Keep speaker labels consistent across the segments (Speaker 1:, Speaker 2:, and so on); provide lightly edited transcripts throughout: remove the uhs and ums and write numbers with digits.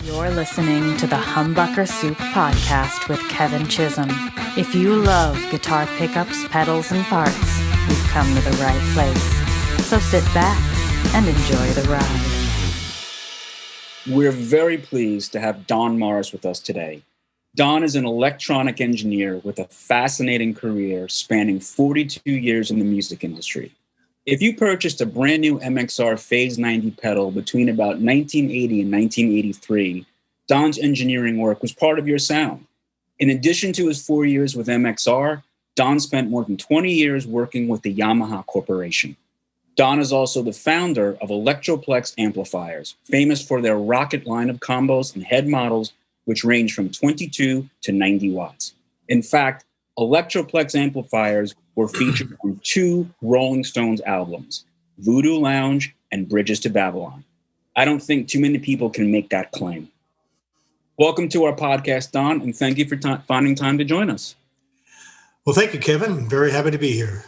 Speaker 1: You're listening to the Humbucker Soup Podcast with Kevin Chisholm. If you love guitar pickups, pedals, and parts, you've come to the right place. So sit back and enjoy the ride.
Speaker 2: We're very pleased to have Don Morris with us today. Don is an electronic engineer with a fascinating career spanning 42 years in the music industry. If you purchased a brand new MXR Phase 90 pedal between about 1980 and 1983, Don's engineering work was part of your sound. In addition to his 4 years with MXR, Don spent more than 20 years working with the Yamaha Corporation. Don is also the founder of Electroplex Amplifiers, famous for their Rocket line of combos and head models, which range from 22 to 90 watts. In fact, Electroplex Amplifiers were featured on two Rolling Stones albums, Voodoo Lounge and Bridges to Babylon. I don't think too many people can make that claim. Welcome to our podcast, Don, and thank you for finding time to join us.
Speaker 3: Well, thank you, Kevin. I'm very happy to be here.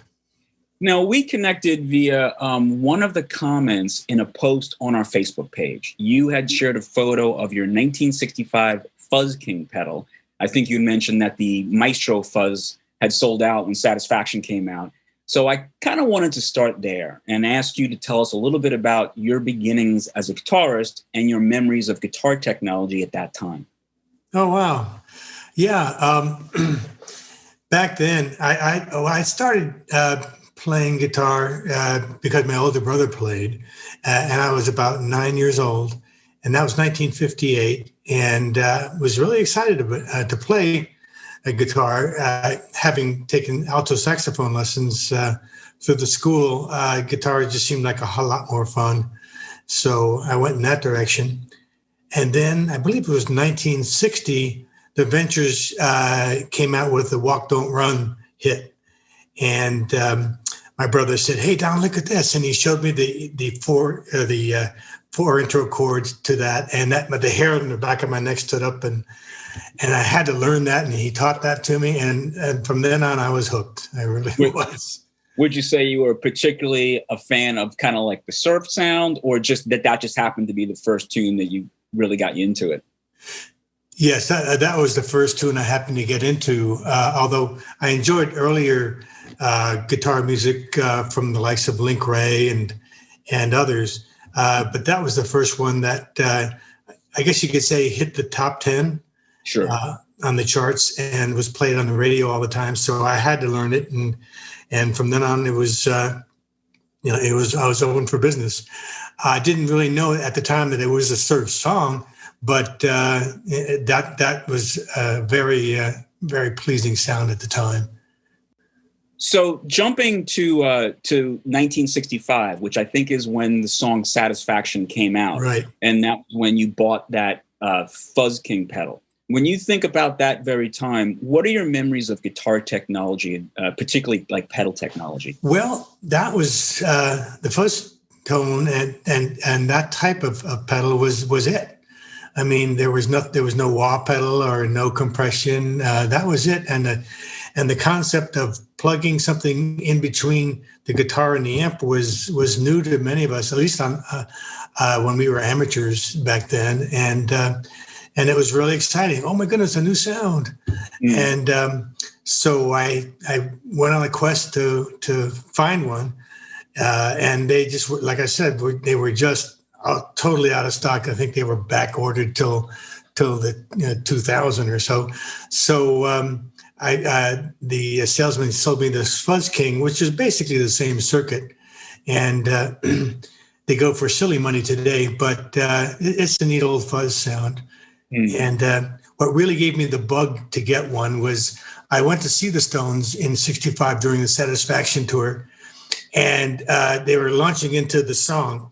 Speaker 2: Now, we connected via one of the comments in a post on our Facebook page. You had shared a photo of your 1965 Fuzz King pedal. I think you mentioned that the Maestro Fuzz had sold out when Satisfaction came out. So I kind of wanted to start there and ask you to tell us a little bit about your beginnings as a guitarist and your memories of guitar technology at that time.
Speaker 3: Oh, wow. Yeah. Back then, I started playing guitar because my older brother played, and I was about 9 years old, and that was 1958, and was really excited to play a guitar, having taken alto saxophone lessons through the school. Guitar just seemed like a whole lot more fun. So I went in that direction. And then I believe it was 1960, the Ventures came out with the Walk, Don't Run hit. And my brother said, "Hey, Don, look at this." And he showed me the four intro chords to that. And the hair on the back of my neck stood up, and I had to learn that, and he taught that to me. And from then on, I was hooked. I really was.
Speaker 2: Would you say you were particularly a fan of kind of like the surf sound, or just that just happened to be the first tune that you really got you into it?
Speaker 3: Yes, that was the first tune I happened to get into, although I enjoyed earlier guitar music from the likes of Link Ray and others. But that was the first one that I guess you could say hit the top 10.
Speaker 2: Sure.
Speaker 3: On the charts, and was played on the radio all the time. So I had to learn it, and from then on, it was I was open for business. I didn't really know at the time that it was a surf song, but that was a very very pleasing sound at the time.
Speaker 2: So jumping to 1965, which I think is when the song Satisfaction came out,
Speaker 3: right? And
Speaker 2: that's when you bought that Fuzz King pedal. When you think about that very time, what are your memories of guitar technology, particularly like pedal technology?
Speaker 3: Well, that was the Fuzz tone, and that type of pedal was it. I mean, there was no wah pedal or no compression. That was it, and the concept of plugging something in between the guitar and the amp was new to many of us, at least on when we were amateurs back then, and it was really exciting. Oh my goodness, a new sound. And so I went on a quest to find one. And they just were, like I said, they were just totally out of stock. I think they were back ordered till the 2000 or so. So the salesman sold me this Fuzz King, which is basically the same circuit. And they go for silly money today, but it's a neat old fuzz sound. And what really gave me the bug to get one was I went to see the Stones in '65 during the Satisfaction tour, and they were launching into the song.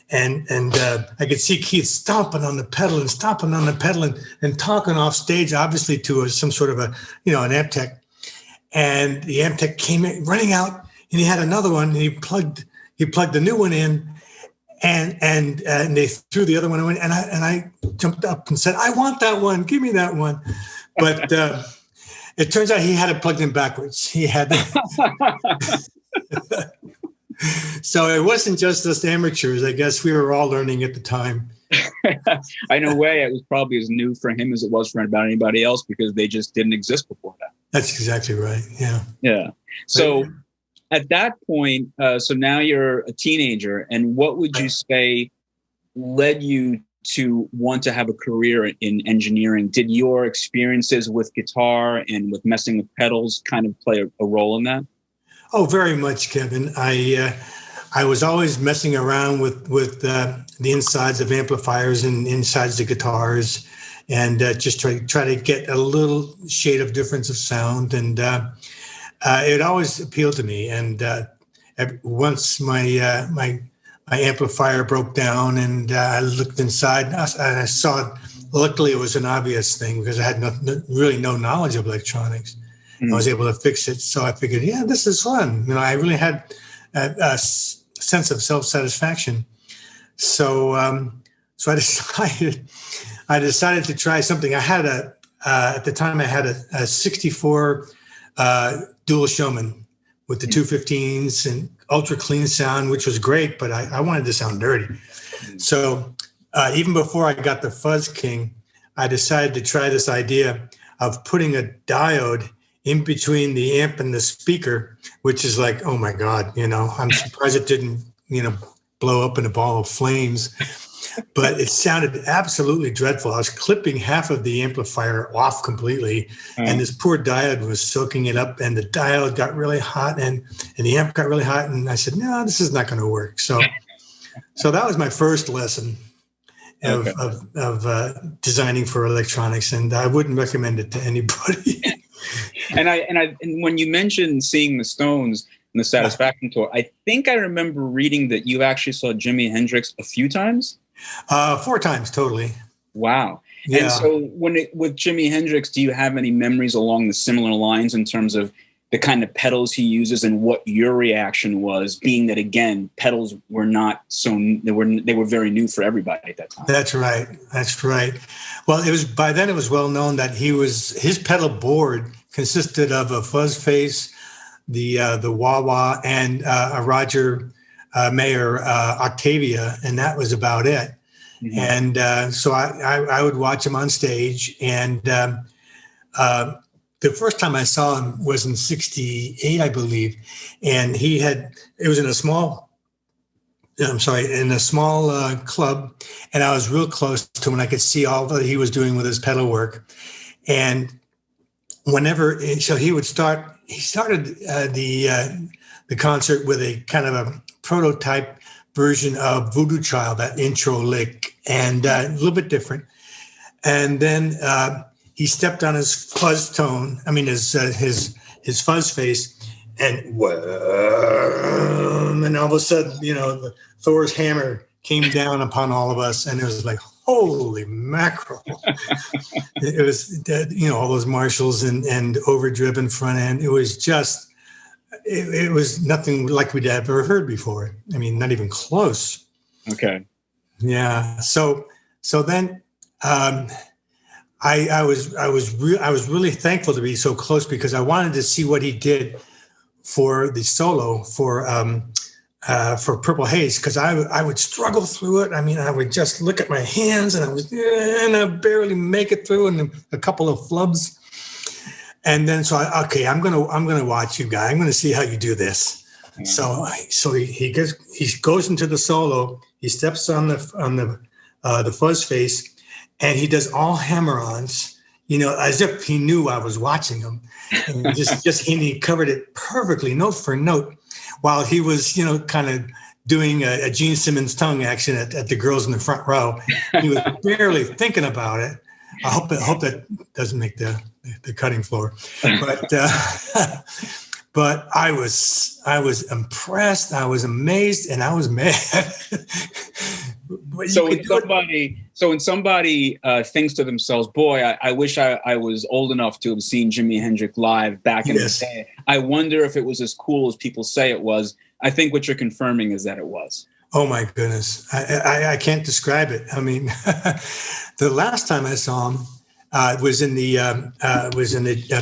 Speaker 3: And I could see Keith stomping on the pedal and talking off stage, obviously to some sort of an amp tech. And the amp tech came in, running out, and he had another one, and he plugged the new one in. And they threw the other one in, and I jumped up and said, "I want that one. Give me that one." But it turns out he had it plugged in backwards. He had So it wasn't just us amateurs. I guess we were all learning at the time.
Speaker 2: In a way, it was probably as new for him as it was for about anybody else because they just didn't exist before that.
Speaker 3: That's exactly right. Yeah.
Speaker 2: Yeah. So at that point, so now you're a teenager, and what would you say led you to want to have a career in engineering? Did your experiences with guitar and with messing with pedals kind of play a role in that?
Speaker 3: Oh, very much, Kevin. I was always messing around with the insides of amplifiers and insides of guitars, and just try to get a little shade of difference of sound. And it always appealed to me. And once my amplifier broke down, and I looked inside, and I saw. Luckily, it was an obvious thing because I had really no knowledge of electronics. I was able to fix it. So I figured, yeah, this is fun. I really had a sense of self-satisfaction. So I decided to try something. I had at the time I had a 64 dual Showman with the 215s and ultra clean sound, which was great, but I wanted to sound dirty. So even before I got the Fuzz King, I decided to try this idea of putting a diode in between the amp and the speaker, which is like, oh my God, I'm surprised it didn't, blow up in a ball of flames, but it sounded absolutely dreadful. I was clipping half of the amplifier off completely, and this poor diode was soaking it up, and the diode got really hot and the amp got really hot. And I said, no, this is not going to work. So that was my first lesson of designing for electronics. And I wouldn't recommend it to anybody.
Speaker 2: And when you mentioned seeing the Stones and the Satisfaction tour, I think I remember reading that you actually saw Jimi Hendrix a few times.
Speaker 3: 4 times, totally.
Speaker 2: Wow.
Speaker 3: Yeah.
Speaker 2: And so with Jimi Hendrix, do you have any memories along the similar lines in terms of the kind of pedals he uses and what your reaction was, being that, again, pedals were not they were very new for everybody at that time? That's right. Well, by then it was well known that his pedal board consisted of a fuzz face, the wah-wah, and a Roger Mayer Octavia, and that was about it. Mm-hmm. And so I would watch him on stage, and the first time I saw him was in '68, I believe, and it was in a small club, and I was real close to him, and I could see all that he was doing with his pedal work. And he started the concert with a kind of a prototype version of Voodoo Child, that intro lick, and a little bit different. And then he stepped on his fuzz tone. I mean, his fuzz face, and all of a sudden, Thor's hammer came down upon all of us, and it was like, holy mackerel! It was, all those Marshalls and overdriven front end. It was just, it was nothing like we'd ever heard before. I mean, not even close. Okay.
Speaker 3: Yeah. So then. I was really thankful to be so close because I wanted to see what he did for the solo for Purple Haze, because I would struggle through it. I mean, I would just look at my hands and I barely make it through, and a couple of flubs. And then I'm gonna watch you, guy. I'm gonna see how you do this. Mm-hmm. So he goes into the solo. He steps on the fuzz face. And he does all hammer-ons, as if he knew I was watching him. And and he covered it perfectly, note for note, while he was, kind of doing a Gene Simmons tongue action at the girls in the front row. He was barely thinking about it. I hope that doesn't make the cutting floor. But I was impressed, I was amazed, and I was mad.
Speaker 2: So when somebody thinks to themselves, boy, I wish I was old enough to have seen Jimi Hendrix live back in the day. I wonder if it was as cool as people say it was. I think what you're confirming is that it was.
Speaker 3: Oh my goodness. I can't describe it. I mean, the last time I saw him was in the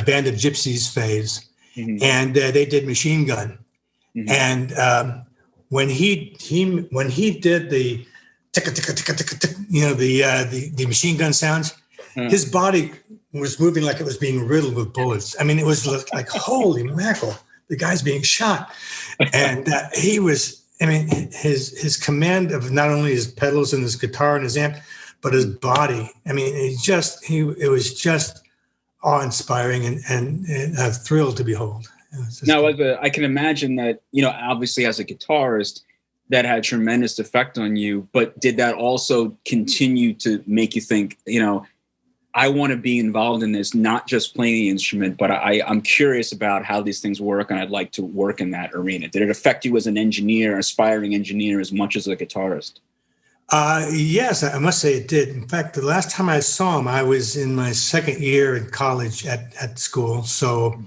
Speaker 3: Band of Gypsies phase. Mm-hmm. And they did Machine Gun. Mm-hmm. And when he did the ticka, ticka, ticka, ticka, ticka, the machine gun sounds. His body was moving like it was being riddled with bullets. I mean, it was like holy mackerel, the guy's being shot. And he was, I mean, his command of not only his pedals and his guitar and his amp, but his body. I mean, it was just awe-inspiring and a thrill to behold.
Speaker 2: Now, I can imagine that, obviously as a guitarist, that had tremendous effect on you, but did that also continue to make you think, I want to be involved in this, not just playing the instrument, but I'm curious about how these things work, and I'd like to work in that arena. Did it affect you as an engineer, aspiring engineer, as much as a guitarist?
Speaker 3: Yes, I must say it did. In fact, the last time I saw him, I was in my second year in college at school. So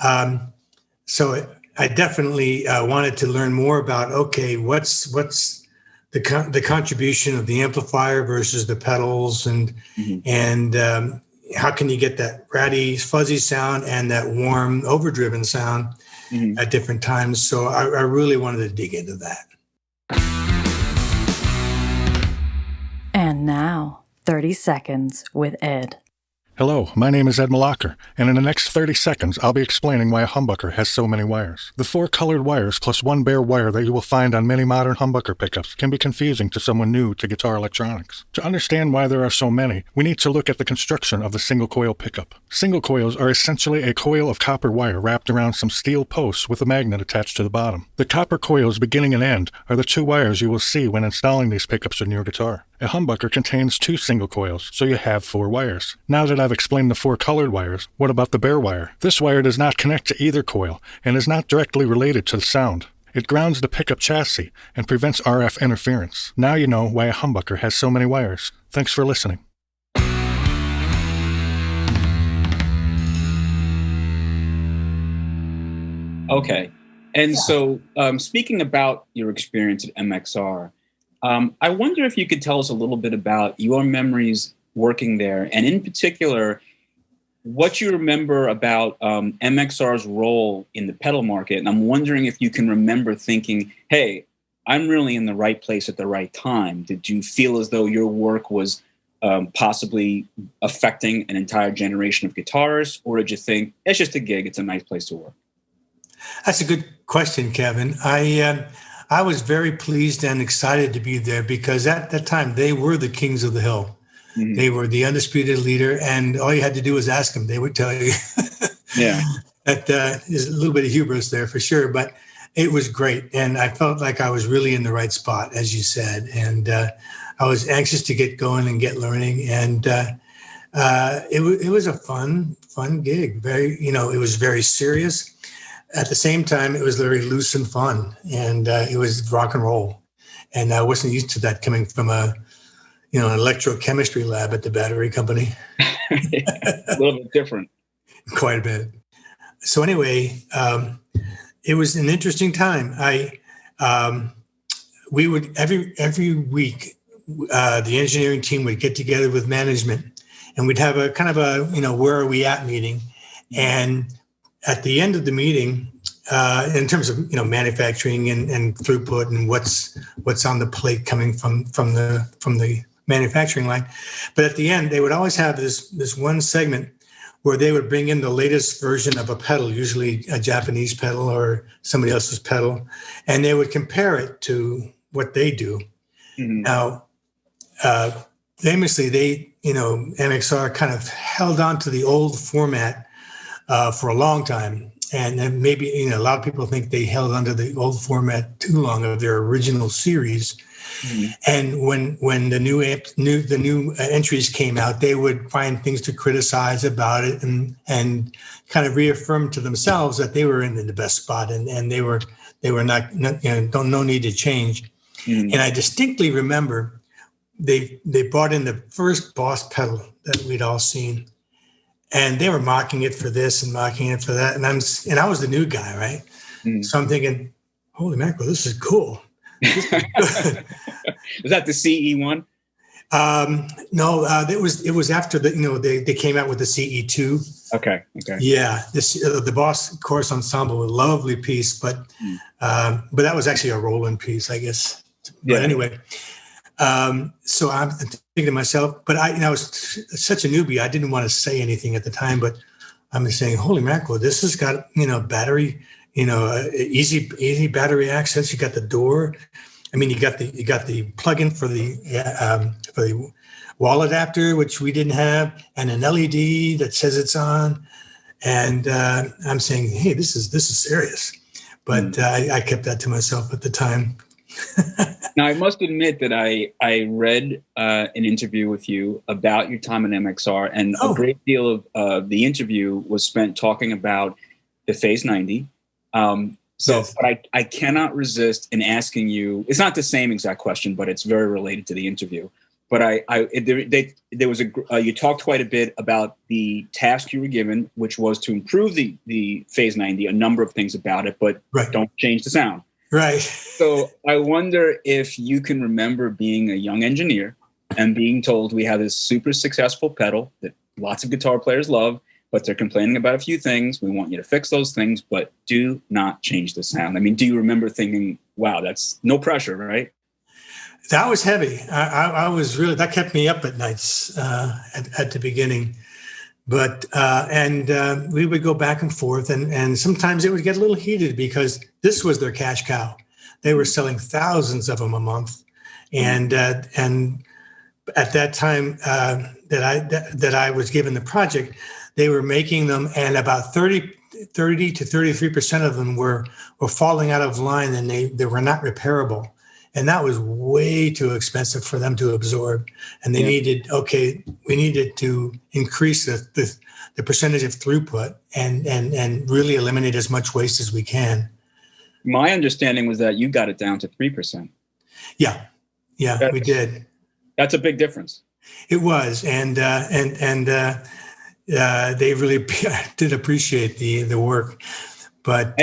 Speaker 3: I definitely wanted to learn more about, okay, what's the contribution of the amplifier versus the pedals, and how can you get that ratty, fuzzy sound and that warm, overdriven sound at different times. So I really wanted to dig into that.
Speaker 1: And now, 30 Seconds with Ed.
Speaker 4: Hello, my name is Ed Malaker, and in the next 30 seconds, I'll be explaining why a humbucker has so many wires. The 4 colored wires plus 1 bare wire that you will find on many modern humbucker pickups can be confusing to someone new to guitar electronics. To understand why there are so many, we need to look at the construction of the single coil pickup. Single coils are essentially a coil of copper wire wrapped around some steel posts with a magnet attached to the bottom. The copper coils beginning and end are the 2 wires you will see when installing these pickups in your guitar. A humbucker contains 2 single coils, so you have 4 wires. Now that I've explained the 4 colored wires, what about the bare wire? This wire does not connect to either coil and is not directly related to the sound. It grounds the pickup chassis and prevents RF interference. Now you know why a humbucker has so many wires. Thanks for listening.
Speaker 2: Okay. And so speaking about your experience at MXR, I wonder if you could tell us a little bit about your memories working there, and in particular, what you remember about MXR's role in the pedal market. And I'm wondering if you can remember thinking, hey, I'm really in the right place at the right time. Did you feel as though your work was possibly affecting an entire generation of guitarists, or did you think it's just a gig, it's a nice place to work?
Speaker 3: That's a good question, Kevin. I was very pleased and excited to be there because at that time they were the kings of the hill. Mm-hmm. They were the undisputed leader, and all you had to do was ask them. They would tell you.
Speaker 2: Yeah.
Speaker 3: That is a little bit of hubris there for sure, but it was great. And I felt like I was really in the right spot, as you said. And I was anxious to get going and get learning. And it was a fun gig. It was very serious. At the same time, it was very loose and fun, and it was rock and roll. And I wasn't used to that coming from an electrochemistry lab at the battery company.
Speaker 2: A little bit different.
Speaker 3: Quite a bit. So anyway, it was an interesting time. We would every week, the engineering team would get together with management, and we'd have a kind of a where are we at meeting, and at the end of the meeting, in terms of manufacturing and throughput and what's on the plate coming from the manufacturing line, but at the end they would always have this one segment where they would bring in the latest version of a pedal, usually a Japanese pedal or somebody else's pedal, and they would compare it to what they do. Mm-hmm. Now, famously, MXR kind of held on to the old format for a long time. And then maybe, a lot of people think they held onto the old format too long of their original series. Mm-hmm. And when the new entries came out, they would find things to criticize about it and kind of reaffirm to themselves that they were in the best spot and they were not no need to change. Mm-hmm. And I distinctly remember they brought in the first Boss pedal that we'd all seen. And they were mocking it for this and mocking it for that. And I was the new guy, right? Mm. So I'm thinking, holy mackerel, this is cool. This is good.
Speaker 2: Was that the CE one?
Speaker 3: No, it was after they came out with the CE2.
Speaker 2: Okay.
Speaker 3: Yeah, the Boss Chorus Ensemble, a lovely piece, but that was actually a roll-in piece, I guess. But anyway, So I'm thinking to myself, but I was such a newbie. I didn't want to say anything at the time, but I'm saying, holy mackerel, this has got, battery, easy battery access. You got the door. I mean, you got the plug-in for the wall adapter, which we didn't have, and an LED that says it's on. And I'm saying, hey, this is serious. But I kept that to myself at the time.
Speaker 2: Now, I must admit that I read an interview with you about your time in MXR, and a great deal of the interview was spent talking about the Phase 90. Yes. But I cannot resist in asking you, it's not the same exact question, but it's very related to the interview. But you talked quite a bit about the task you were given, which was to improve the Phase 90, a number of things about it, but don't change the sound.
Speaker 3: Right.
Speaker 2: So I wonder if you can remember being a young engineer and being told we have this super successful pedal that lots of guitar players love, but they're complaining about a few things. We want you to fix those things, but do not change the sound. I mean, do you remember thinking, wow, that's no pressure, right?
Speaker 3: That was heavy. I was really, that kept me up at nights at the beginning. But, we would go back and forth, and sometimes it would get a little heated because this was their cash cow. They were selling thousands of them a month. And at that time that I was given the project, they were making them, and about 30 to 33% of them were falling out of line, and they were not repairable. And that was way too expensive for them to absorb. And they we needed to increase the percentage of throughput and really eliminate as much waste as we can.
Speaker 2: My understanding was that you got it down to 3%.
Speaker 3: Yeah, we did.
Speaker 2: That's a big difference.
Speaker 3: It was. And they really did appreciate the work. But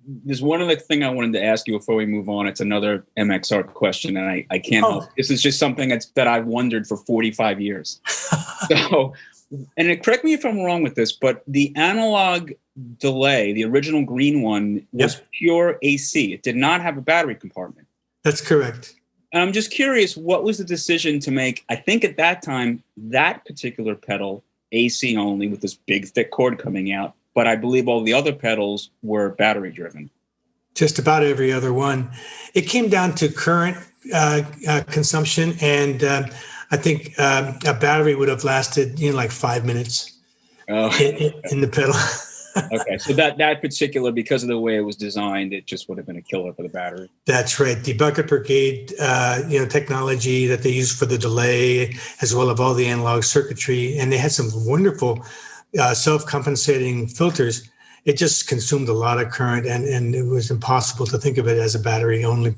Speaker 3: there's one other thing I wanted to ask you before we move on. It's another MXR question, and I can't help. This is just something that I've wondered for 45 years. So, and correct me if I'm wrong with this, but the analog delay, the original green one, was pure AC. It did not have a battery compartment. That's correct.
Speaker 2: And I'm just curious, what was the decision to make, I think at that time, that particular pedal AC only with this big thick cord coming out, but I believe all the other pedals were battery driven.
Speaker 3: Just about every other one. It came down to current consumption, and I think a battery would have lasted, like 5 minutes in the pedal.
Speaker 2: Okay, so that particular, because of the way it was designed, it just would have been a killer for the battery.
Speaker 3: That's right. The bucket brigade, technology that they used for the delay, as well as all the analog circuitry, and they had some wonderful self-compensating filters. It just consumed a lot of current, and it was impossible to think of it as a battery only.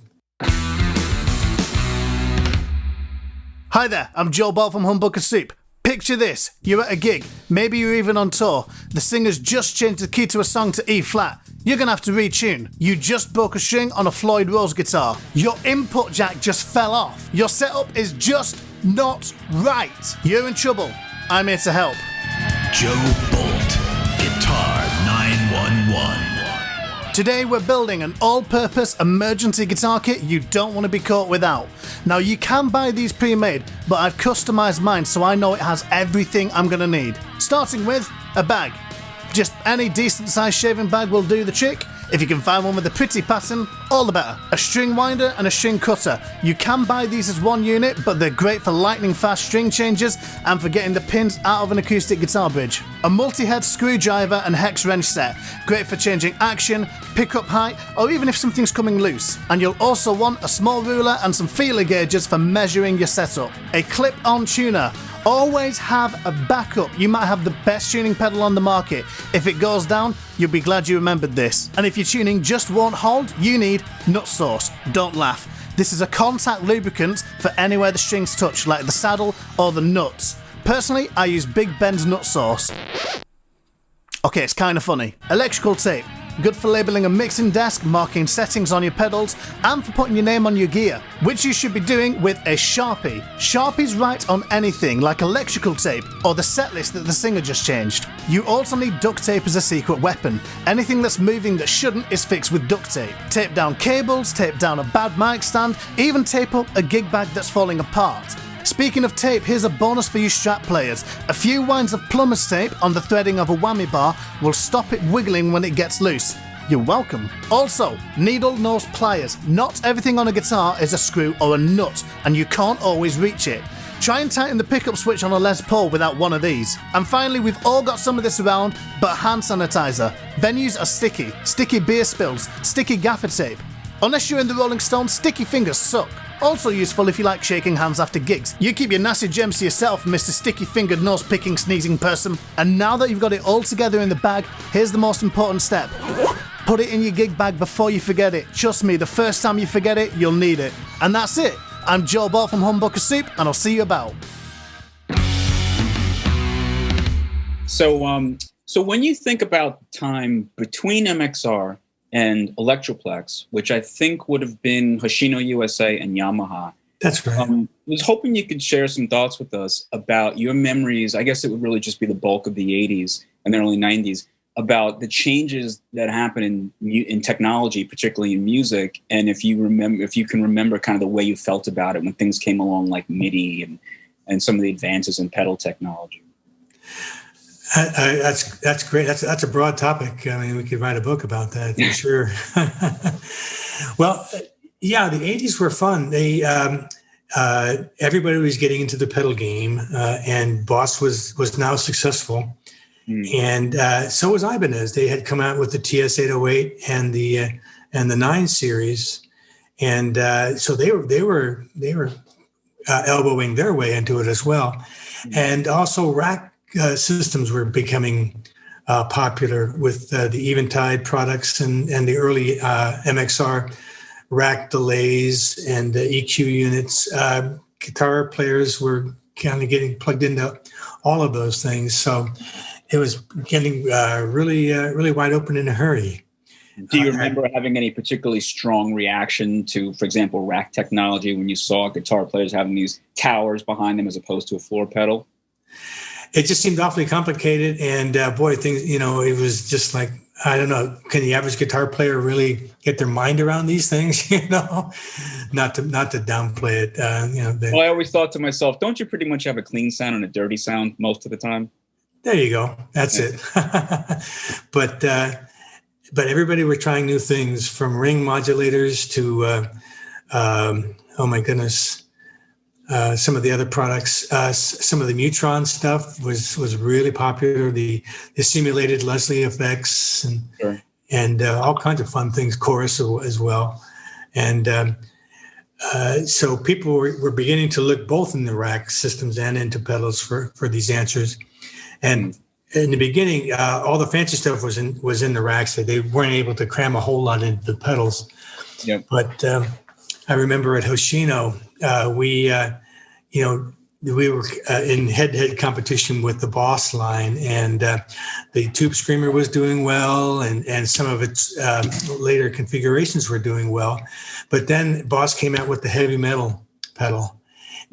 Speaker 5: Hi there, I'm Joe Boult from Humbucker Soup. Picture this, you're at a gig, maybe you're even on tour. The singer's just changed the key to a song to E flat. You're gonna have to retune. You just broke a string on a Floyd Rose guitar. Your input jack just fell off. Your setup is just not right. You're in trouble. I'm here to help.
Speaker 6: Joe Boult, Guitar 911.
Speaker 5: Today we're building an all-purpose emergency guitar kit you don't want to be caught without. Now you can buy these pre-made, but I've customized mine so I know it has everything I'm going to need. Starting with a bag. Just any decent sized shaving bag will do the trick. If you can find one with a pretty pattern, all the better. A string winder and a string cutter. You can buy these as one unit, but they're great for lightning fast string changes and for getting the pins out of an acoustic guitar bridge. A multi-head screwdriver and hex wrench set. Great for changing action, pickup height, or even if something's coming loose. And you'll also want a small ruler and some feeler gauges for measuring your setup. A clip-on tuner. Always have a backup. You might have the best tuning pedal on the market. If it goes down, you'll be glad you remembered this. And if your tuning just won't hold, you need nut sauce. Don't laugh. This is a contact lubricant for anywhere the strings touch, like the saddle or the nuts. Personally, I use Big Ben's nut sauce. Okay, it's kind of funny. Electrical tape. good for labeling a mixing desk, marking settings on your pedals, and for putting your name on your gear, which you should be doing with a Sharpie. Sharpies write on anything like electrical tape or the set list that the singer just changed. You also need duct tape as a secret weapon. Anything that's moving that shouldn't is fixed with duct tape. Tape down cables, tape down a bad mic stand, even tape up a gig bag that's falling apart. Speaking of tape, here's a bonus for you Strat players. A few winds of plumber's tape on the threading of a whammy bar will stop it wiggling when it gets loose. You're welcome. Also, needle nose pliers. Not everything on a guitar is a screw or a nut, and you can't always reach it. Try and tighten the pickup switch on a Les Paul without one of these. And finally, we've all got some of this around, but hand sanitizer. Venues are sticky. Sticky beer spills. Sticky gaffer tape. Unless you're in the Rolling Stones, sticky fingers suck. Also useful if you like shaking hands after gigs. You keep your nasty germs to yourself, Mr. Sticky-fingered, nose-picking, sneezing person. And now that you've got it all together in the bag, here's the most important step. Put it in your gig bag before you forget it. Trust me, the first time you forget it, you'll need it. And that's it. I'm Joe Boult from Humbucker Soup, and I'll see you about.
Speaker 2: So when you think about the time between MXR and Electroplex, which I think would have been Hoshino USA and Yamaha.
Speaker 3: That's right.
Speaker 2: I was hoping you could share some thoughts with us about your memories. I guess it would really just be the bulk of the 80s and the early 90s, about the changes that happened in technology, particularly in music. And if you can remember kind of the way you felt about it when things came along like MIDI and some of the advances in pedal technology.
Speaker 3: That's great. That's a broad topic. I mean, we could write a book about that for sure. Well, yeah, the 80s were fun. They everybody was getting into the pedal game, and Boss was now successful, and so was Ibanez. They had come out with the TS-808 and the 9 series, and so they were elbowing their way into it as well, and also rack systems were becoming popular with the Eventide products and the early MXR rack delays and EQ units. Guitar players were kind of getting plugged into all of those things. So it was getting really wide open in a hurry.
Speaker 2: Do you remember having any particularly strong reaction to, for example, rack technology when you saw guitar players having these towers behind them as opposed to a floor pedal?
Speaker 3: It just seemed awfully complicated, and things, it was just like, I don't know, can the average guitar player really get their mind around these things? Not to downplay it.
Speaker 2: Well, I always thought to myself, don't you pretty much have a clean sound and a dirty sound most of the time?
Speaker 3: There you go. That's it. But everybody were trying new things, from ring modulators to, oh my goodness, some of the other products. Some of the Neutron stuff was really popular. The simulated Leslie effects and all kinds of fun things, chorus as well. And so people were beginning to look both in the rack systems and into pedals for these answers. And in the beginning, all the fancy stuff was in the racks. They weren't able to cram a whole lot into the pedals.
Speaker 2: Yep.
Speaker 3: But I remember at Hoshino, we were in head-to-head competition with the Boss line, and the Tube Screamer was doing well, and some of its later configurations were doing well. But then Boss came out with the heavy metal pedal,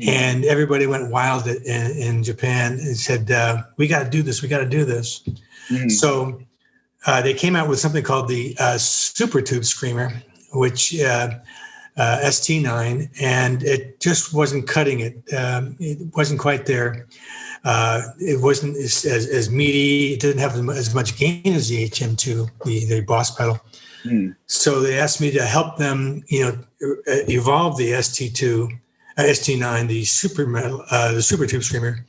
Speaker 3: and everybody went wild in Japan and said, we got to do this. We got to do this. Mm-hmm. So they came out with something called the Super Tube Screamer, which ST9, and it just wasn't cutting it. It wasn't quite there. It wasn't as meaty. It didn't have as much gain as the HM2, the Boss pedal. Mm. So they asked me to help them, evolve the ST9, the Super Tube Screamer,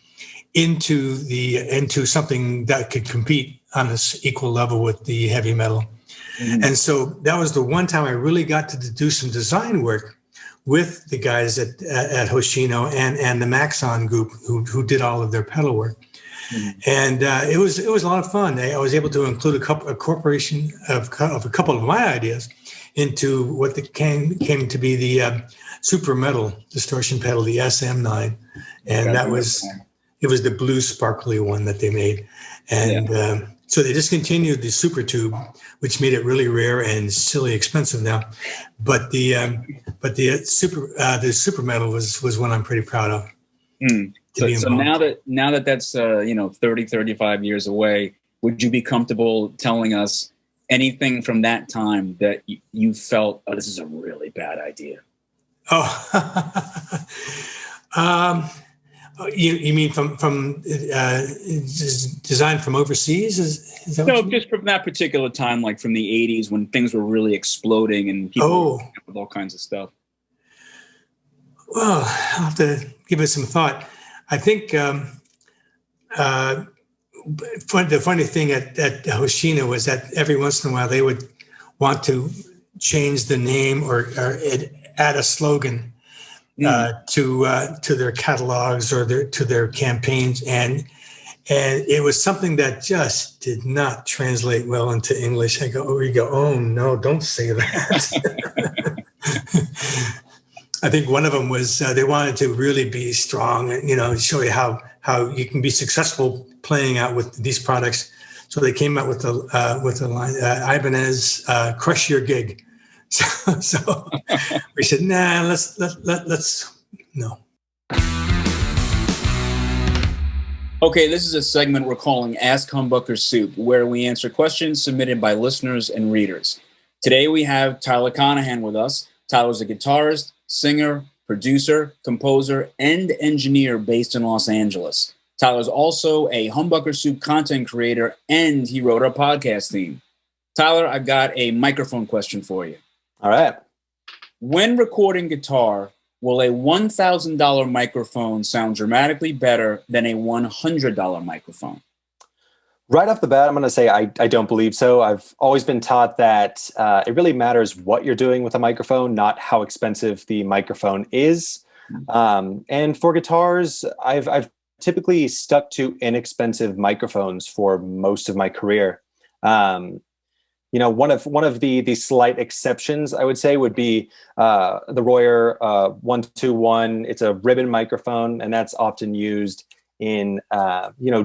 Speaker 3: into something that could compete on this equal level with the heavy metal. Mm-hmm. And so that was the one time I really got to do some design work with the guys at Hoshino and the Maxon group who did all of their pedal work. Mm-hmm. And it was a lot of fun. I was able to include a corporation of a couple of my ideas into what came to be the super metal distortion pedal, the SM9. And it It was the blue sparkly one that they made. And so they discontinued the Super Tube, which made it really rare and silly expensive now. But the Super Metal was one I'm pretty proud of.
Speaker 2: So now that that's 30, 35 years away, would you be comfortable telling us anything from that time that you felt, oh, this is a really bad idea?
Speaker 3: You mean from design from overseas? Is that
Speaker 2: no, just from that particular time, like from the 80s when things were really exploding and people were with all kinds of stuff.
Speaker 3: Well, I'll have to give it some thought. I think the funny thing at Hoshina was that every once in a while they would want to change the name or add a slogan to their catalogs or to their campaigns, and it was something that just did not translate well into English. Oh no, don't say that. I think one of them was they wanted to really be strong and show you how you can be successful playing out with these products. So they came out with the line Ibanez, crush your gig. So we said, nah, let's no.
Speaker 2: Okay, this is a segment we're calling Ask Humbucker Soup, where we answer questions submitted by listeners and readers. Today we have Tyler Conahan with us. Tyler's a guitarist, singer, producer, composer, and engineer based in Los Angeles. Tyler's also a Humbucker Soup content creator, and he wrote our podcast theme. Tyler, I've got a microphone question for you.
Speaker 7: All right.
Speaker 2: When recording guitar, will a $1,000 microphone sound dramatically better than a $100 microphone?
Speaker 7: Right off the bat, I'm going to say I don't believe so. I've always been taught that it really matters what you're doing with a microphone, not how expensive the microphone is. And for guitars, I've typically stuck to inexpensive microphones for most of my career. One of the slight exceptions, I would say, would be the Royer 121. It's a ribbon microphone, and that's often used in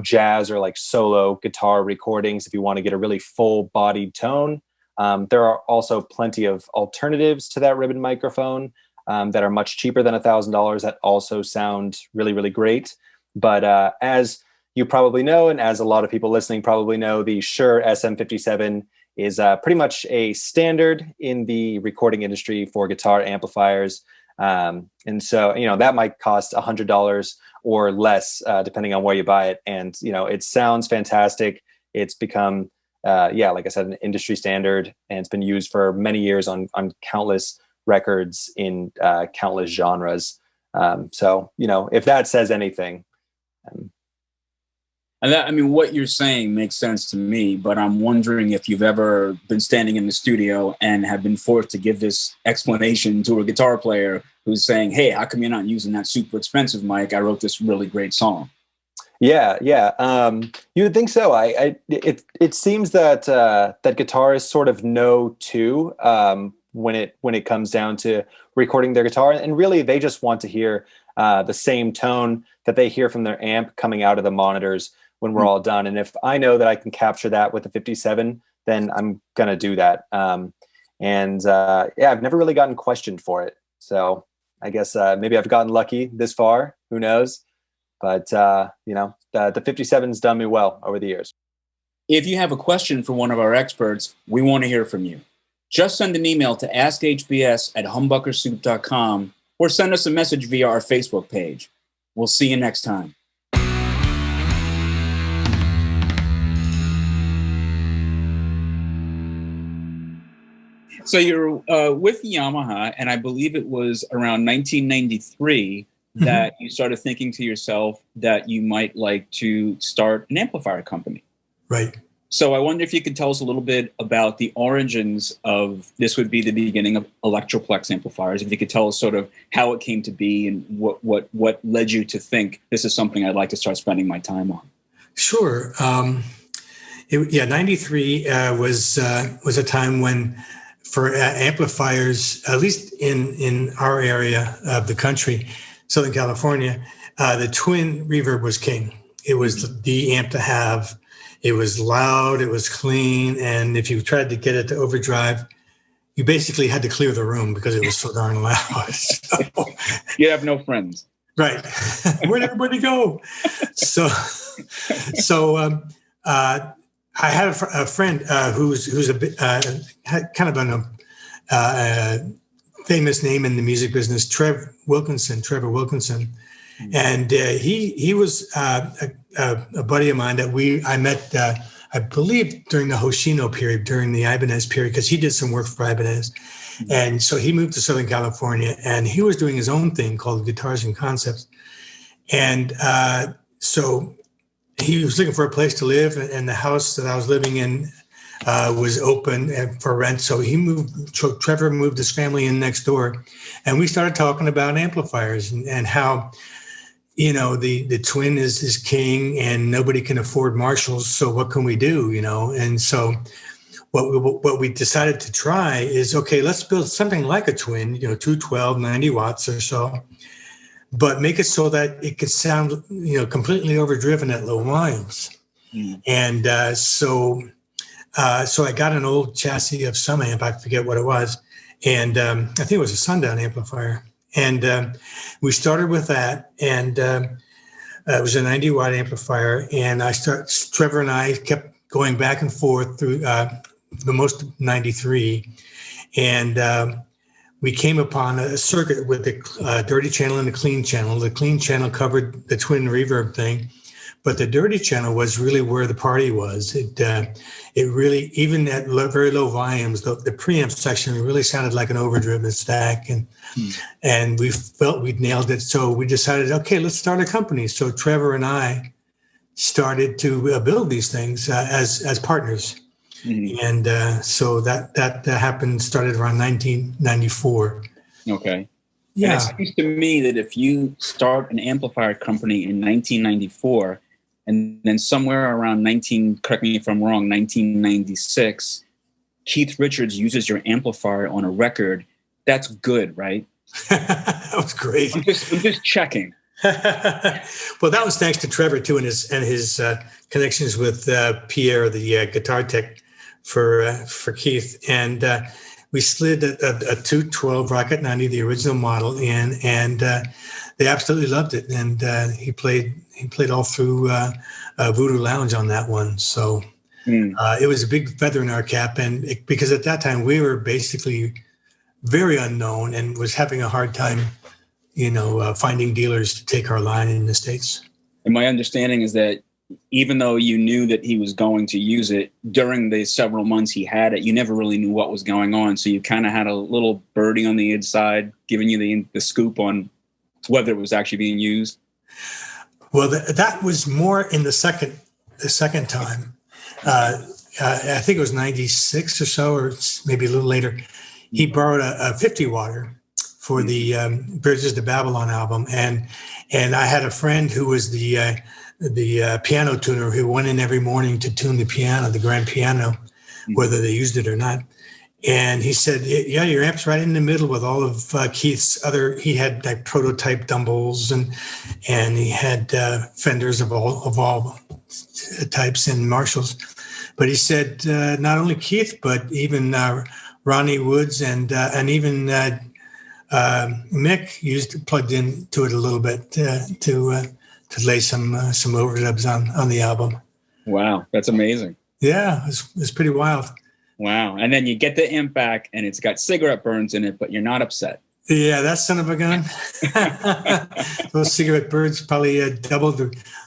Speaker 7: jazz or like solo guitar recordings if you want to get a really full-bodied tone. There are also plenty of alternatives to that ribbon microphone that are much cheaper than $1,000 that also sound really, really great. But as you probably know, and as a lot of people listening probably know, the Shure SM57 is pretty much a standard in the recording industry for guitar amplifiers. And so, that might cost $100 or less, depending on where you buy it. And, it sounds fantastic. It's become, like I said, an industry standard, and it's been used for many years on countless records in countless genres. So, if that says anything.
Speaker 2: And what you're saying makes sense to me, but I'm wondering if you've ever been standing in the studio and have been forced to give this explanation to a guitar player who's saying, hey, how come you're not using that super expensive mic? I wrote this really great song.
Speaker 7: Yeah. You would think so. It seems that that guitarists sort of know too when it comes down to recording their guitar, and really they just want to hear the same tone that they hear from their amp coming out of the monitors when we're all done. And if I know that I can capture that with the 57, then I'm going to do that. I've never really gotten questioned for it. So I guess maybe I've gotten lucky this far. Who knows? But, the 57's done me well over the years.
Speaker 2: If you have a question for one of our experts, we want to hear from you. Just send an email to askhbs@humbuckersoup.com or send us a message via our Facebook page. We'll see you next time. So you're with Yamaha, and I believe it was around 1993 that you started thinking to yourself that you might like to start an amplifier company.
Speaker 3: Right.
Speaker 2: So I wonder if you could tell us a little bit about the origins of, this would be the beginning of Electroplex Amplifiers. If you could tell us sort of how it came to be and what led you to think this is something I'd like to start spending my time on.
Speaker 3: Sure. 93 was a time when, for amplifiers, at least in our area of the country, Southern California, the twin reverb was king. It was the amp to have. It was loud, it was clean, and if you tried to get it to overdrive, you basically had to clear the room because it was so darn loud. So,
Speaker 2: you have no friends.
Speaker 3: Right. Where'd everybody go? So I had a friend who's a bit had kind of a famous name in the music business, Trevor Wilkinson, and he was a buddy of mine that I met. I believe during the Hoshino period, during the Ibanez period, because he did some work for Ibanez. And so he moved to Southern California, and he was doing his own thing called Guitars and Concepts. And so he was looking for a place to live, and the house that I was living in was open for rent. So Trevor moved his family in next door, and we started talking about amplifiers and how, you know, the twin is king and nobody can afford Marshalls. So what can we do, you know? And so what we decided to try is, okay, let's build something like a twin, you know, 212, 90 watts or so, but make it so that it could sound, you know, completely overdriven at low volumes. And so I got an old chassis of some amp, I forget what it was. And I think it was a Sundown amplifier. And we started with that, and it was a 90 watt amplifier. And Trevor and I kept going back and forth through the most 93. And we came upon a circuit with the dirty channel and the clean channel. The clean channel covered the twin reverb thing, but the dirty channel was really where the party was. It really, even at very low volumes, the preamp section really sounded like an overdriven stack, and we felt we'd nailed it. So we decided, okay, let's start a company. So Trevor and I started to build these things as partners. And so that happened, started around 1994.
Speaker 2: Okay.
Speaker 3: Yeah.
Speaker 2: And it seems to me that if you start an amplifier company in 1994, and then somewhere around correct me if I'm wrong, 1996, Keith Richards uses your amplifier on a record, that's good, right?
Speaker 3: That was great.
Speaker 2: I'm just checking.
Speaker 3: Well, that was thanks to Trevor too, and his connections with Pierre, the guitar tech for Keith, and we slid a 212 Rocket 90, the original model, in, and they absolutely loved it. And he played all through Voodoo Lounge on that one. So it was a big feather in our cap, and because at that time we were basically very unknown and was having a hard time, finding dealers to take our line in the States.
Speaker 2: And my understanding is that even though you knew that he was going to use it, during the several months he had it, you never really knew what was going on. So you kind of had a little birdie on the inside giving you the scoop on whether it was actually being used.
Speaker 3: Well, that was more in the second time. I think it was 96 or so, or maybe a little later. He borrowed a 50 watter for the Bridges to Babylon album, and I had a friend who was the piano tuner who went in every morning to tune the piano, the grand piano, whether they used it or not. And he said, "Yeah, your amp's right in the middle with all of Keith's other." He had like prototype Dumbles, and he had Fenders of all types and Marshalls. But he said not only Keith, but even Ronnie Woods and even Mick plugged into it a little bit to lay some overdubs on the album.
Speaker 2: Wow, that's amazing.
Speaker 3: Yeah, it's pretty wild.
Speaker 2: Wow. And then you get the amp back and it's got cigarette burns in it, but you're not upset.
Speaker 3: Yeah, that son of a gun. Those cigarette burns probably doubled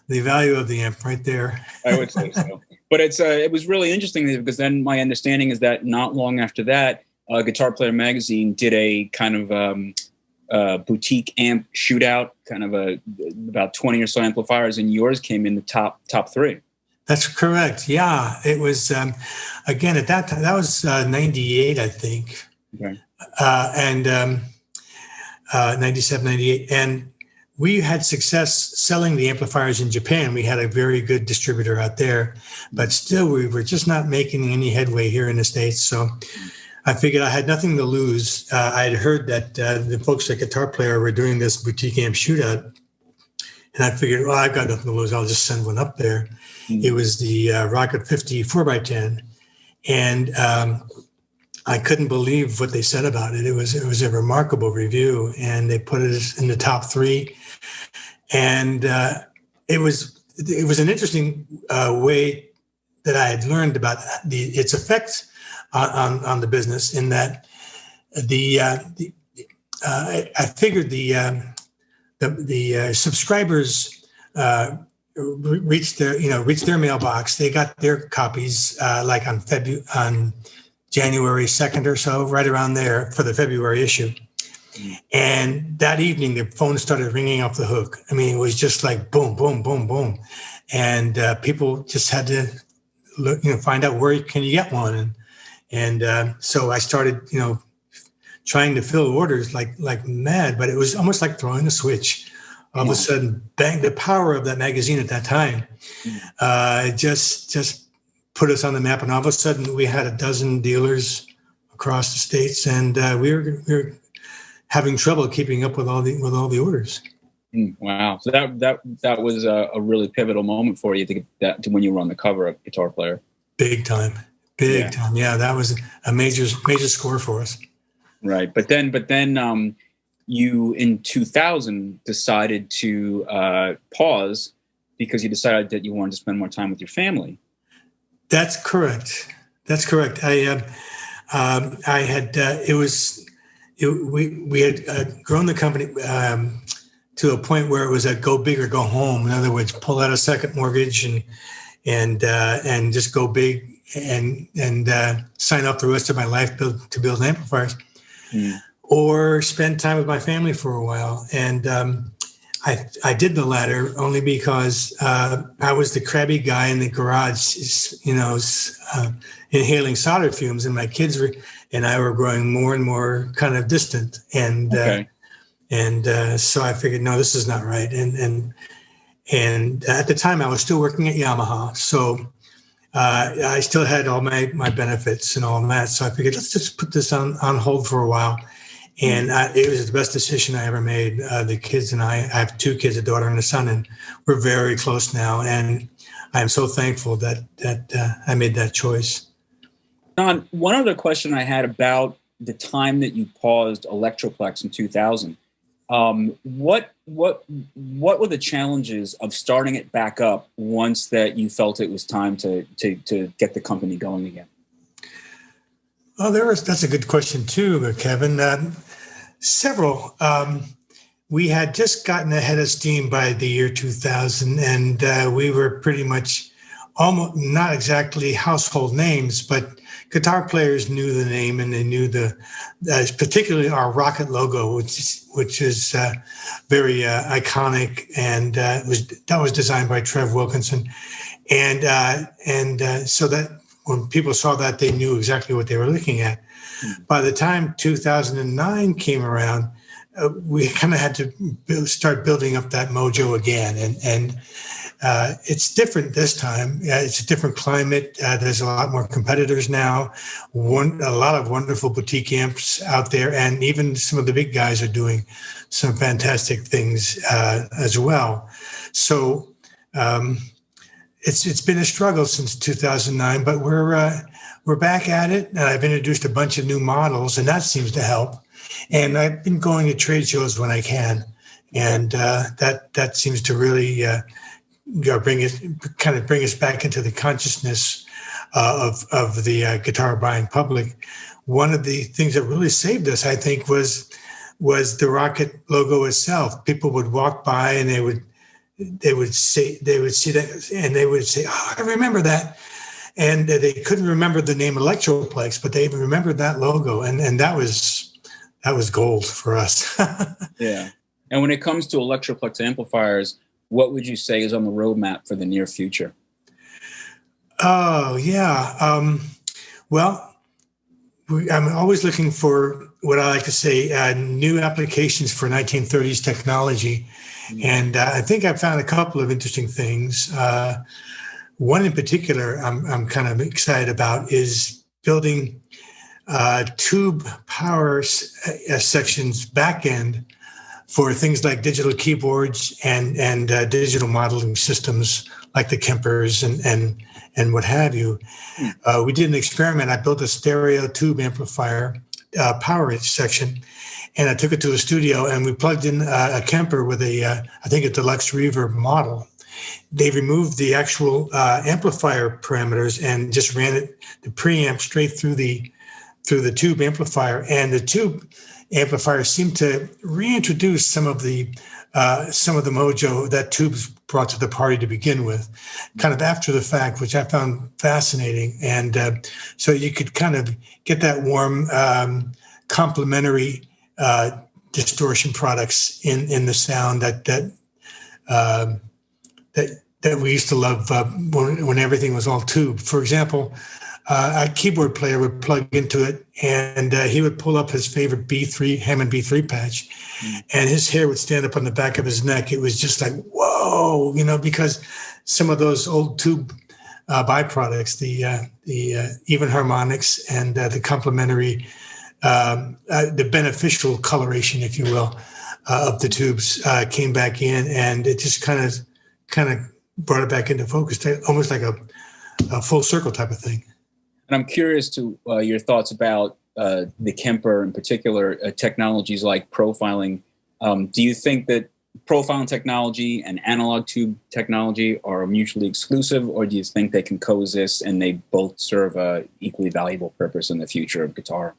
Speaker 3: the value of the amp right there.
Speaker 2: I would say so. But it was really interesting because then my understanding is that not long after that, Guitar Player Magazine did a kind of boutique amp shootout, kind of about 20 or so amplifiers, and yours came in the top 3.
Speaker 3: That's correct. Yeah, it was, again, at that time, that was 98, I think.
Speaker 2: Okay.
Speaker 3: And 97, 98. And we had success selling the amplifiers in Japan. We had a very good distributor out there, but still we were just not making any headway here in the States. So I figured I had nothing to lose. I had heard that the folks at Guitar Player were doing this boutique amp shootout. And I figured, well, I've got nothing to lose. I'll just send one up there. It was the Rocket 50 4x10. And I couldn't believe what they said about it. It was a remarkable review, and they put it in the top 3. And it was an interesting way that I had learned about its effects on the business. In that I figured the subscribers reached their mailbox. They got their copies like on January 2nd or so, right around there for the February issue. And that evening, the phone started ringing off the hook. I mean, it was just like boom, boom, boom, boom. And people just had to look, find out where can you get one. And so I started, trying to fill orders like mad, but it was almost like throwing a switch. All of a sudden, bang, the power of that magazine at that time just put us on the map. And all of a sudden, we had a dozen dealers across the states, and we were having trouble keeping up with all the orders.
Speaker 2: Wow! So that was a really pivotal moment for you to get that to when you were on the cover of Guitar Player.
Speaker 3: Big time. Yeah, that was a major score for us.
Speaker 2: Right, but then you in 2000 decided to pause because you decided that you wanted to spend more time with your family.
Speaker 3: That's correct. I had we had grown the company to a point where it was a go big or go home. In other words, pull out a second mortgage and just go big and sign off the rest of my life to build amplifiers, or spend time with my family for a while. And I did the latter only because I was the crabby guy in the garage, inhaling solder fumes, and my kids and I were growing more and more kind of distant. And so I figured, no, this is not right. And at the time I was still working at Yamaha, so I still had all my benefits and all of that. So I figured, let's just put this on hold for a while. And it was the best decision I ever made. The kids and I have 2 kids, a daughter and a son, and we're very close now. And I'm so thankful that I made that choice.
Speaker 2: Don, one other question I had about the time that you paused Electroplex in 2000. What were the challenges of starting it back up once that you felt it was time to get the company going again?
Speaker 3: Well, that's a good question too, Kevin. Several. We had just gotten ahead of steam by the year 2000, and we were pretty much almost not exactly household names, but guitar players knew the name, and they knew particularly our rocket logo, which is very iconic, and that was designed by Trev Wilkinson, and so that when people saw that, they knew exactly what they were looking at. By the time 2009 came around, we kind of had to start building up that mojo again, and it's different this time. It's a different climate. There's a lot more competitors now. A lot of wonderful boutique amps out there, and even some of the big guys are doing some fantastic things as well. So it's been a struggle since 2009, but we're back at it. And I've introduced a bunch of new models, and that seems to help. And I've been going to trade shows when I can, and that seems to really bring us back into the consciousness of the guitar buying public. One of the things that really saved us, I think, was the rocket logo itself. People would walk by and they would see that and they would say, "Oh, I remember that," and they couldn't remember the name Electroplex, but they remembered that logo, and that was gold for us.
Speaker 2: Yeah. And when it comes to Electroplex amplifiers, what would you say is on the roadmap for the near future?
Speaker 3: Oh, yeah. Well, I'm always looking for what I like to say, new applications for 1930s technology. And I think I've found a couple of interesting things. One in particular I'm kind of excited about is building tube power sections back end for things like digital keyboards and digital modeling systems like the Kempers and what have you. We did an experiment. I built a stereo tube amplifier, power section, and I took it to a studio, and we plugged in a Kemper with I think a deluxe reverb model. They removed the actual amplifier parameters and just ran the preamp straight through the tube amplifier, and the tube amplifier seemed to reintroduce some of the mojo that tubes brought to the party to begin with, kind of after the fact, which I found fascinating. And so you could kind of get that warm, complementary distortion products in the sound that we used to love when everything was all tube. For example, a keyboard player would plug into it, and he would pull up his favorite Hammond B3 patch, and his hair would stand up on the back of his neck. It was just like, whoa, because some of those old tube byproducts, the even harmonics and the complementary, the beneficial coloration, if you will, of the tubes came back in, and it just kind of brought it back into focus, almost like a full circle type of thing.
Speaker 2: And I'm curious to your thoughts about the Kemper, in particular, technologies like profiling. Do you think that profiling technology and analog tube technology are mutually exclusive, or do you think they can coexist and they both serve a equally valuable purpose in the future of guitar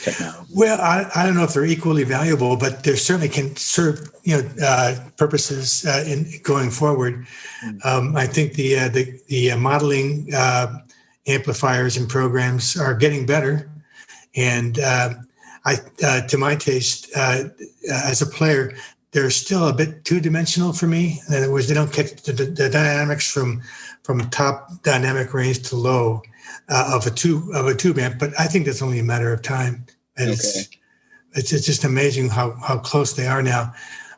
Speaker 2: technology?
Speaker 3: Well, I don't know if they're equally valuable, but they certainly can serve purposes in going forward. I think the modeling amplifiers and programs are getting better, and to my taste, as a player, they're still a bit two-dimensional for me. In other words, they don't catch the dynamics from top dynamic range to low of a tube amp. But I think that's only a matter of time. And it's just amazing how close they are now.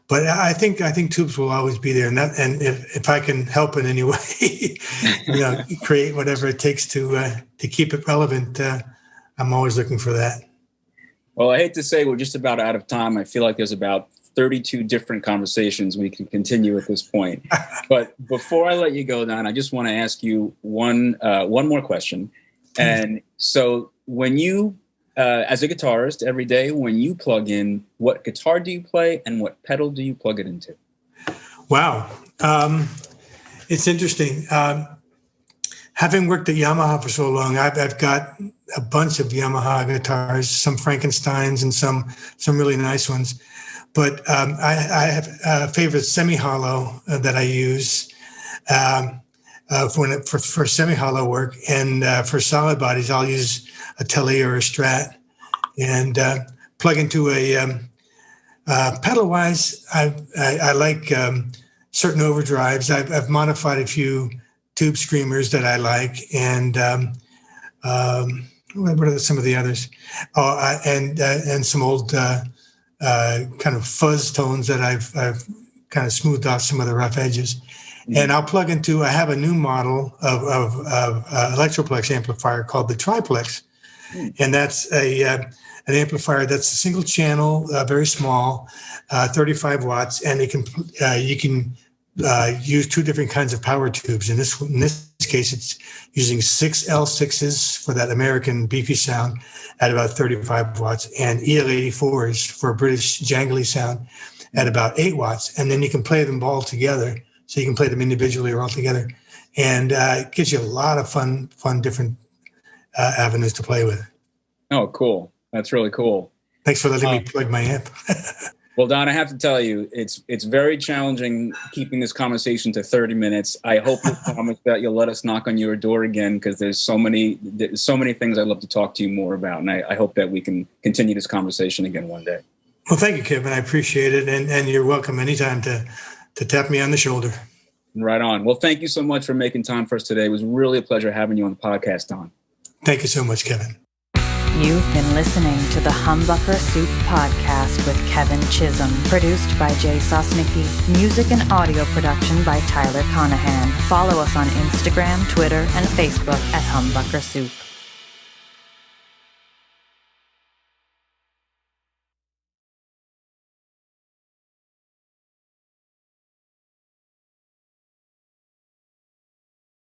Speaker 3: But I think tubes will always be there, and if I can help in any way, create whatever it takes to keep it relevant, I'm always looking for that.
Speaker 2: Well, I hate to say we're just about out of time. I feel like there's about 32 different conversations we can continue at this point. But before I let you go, Don, I just want to ask you one more question. And so when you, as a guitarist, every day when you plug in, what guitar do you play and what pedal do you plug it into?
Speaker 3: Wow. It's interesting. Having worked at Yamaha for so long, I've got a bunch of Yamaha guitars, some Frankensteins and some really nice ones. But I have a favorite semi-hollow that I use for semi-hollow work. And for solid bodies, I'll use a Tele or a Strat. And plug into a pedal-wise, I like certain overdrives. I've modified a few tube screamers that I like. And what are some of the others? And some old kind of fuzz tones that I've kind of smoothed off some of the rough edges. Mm-hmm. And I'll plug into, I have a new model of Electroplex amplifier called the Triplex. Mm-hmm. And that's an amplifier that's a single channel, very small, 35 watts, and you can use two different kinds of power tubes. In this case, it's using 6 L6s for that American beefy sound at about 35 watts, and EL84s for a British jangly sound at about 8 watts. And then you can play them all together. So you can play them individually or all together. And it gives you a lot of fun different avenues to play with.
Speaker 2: Oh, cool. That's really cool.
Speaker 3: Thanks for letting me plug my amp.
Speaker 2: Well, Don, I have to tell you, it's very challenging keeping this conversation to 30 minutes. I hope you promise that you'll let us knock on your door again, because there's so many things I'd love to talk to you more about. And I hope that we can continue this conversation again one day.
Speaker 3: Well, thank you, Kevin. I appreciate it. And you're welcome anytime to tap me on the shoulder.
Speaker 2: Right on. Well, thank you so much for making time for us today. It was really a pleasure having you on the podcast, Don.
Speaker 3: Thank you so much, Kevin.
Speaker 1: You've been listening to the Humbucker Soup Podcast with Kevin Chisholm, produced by Jay Sosnicki, music and audio production by Tyler Conahan. Follow us on Instagram, Twitter, and Facebook at Humbucker Soup.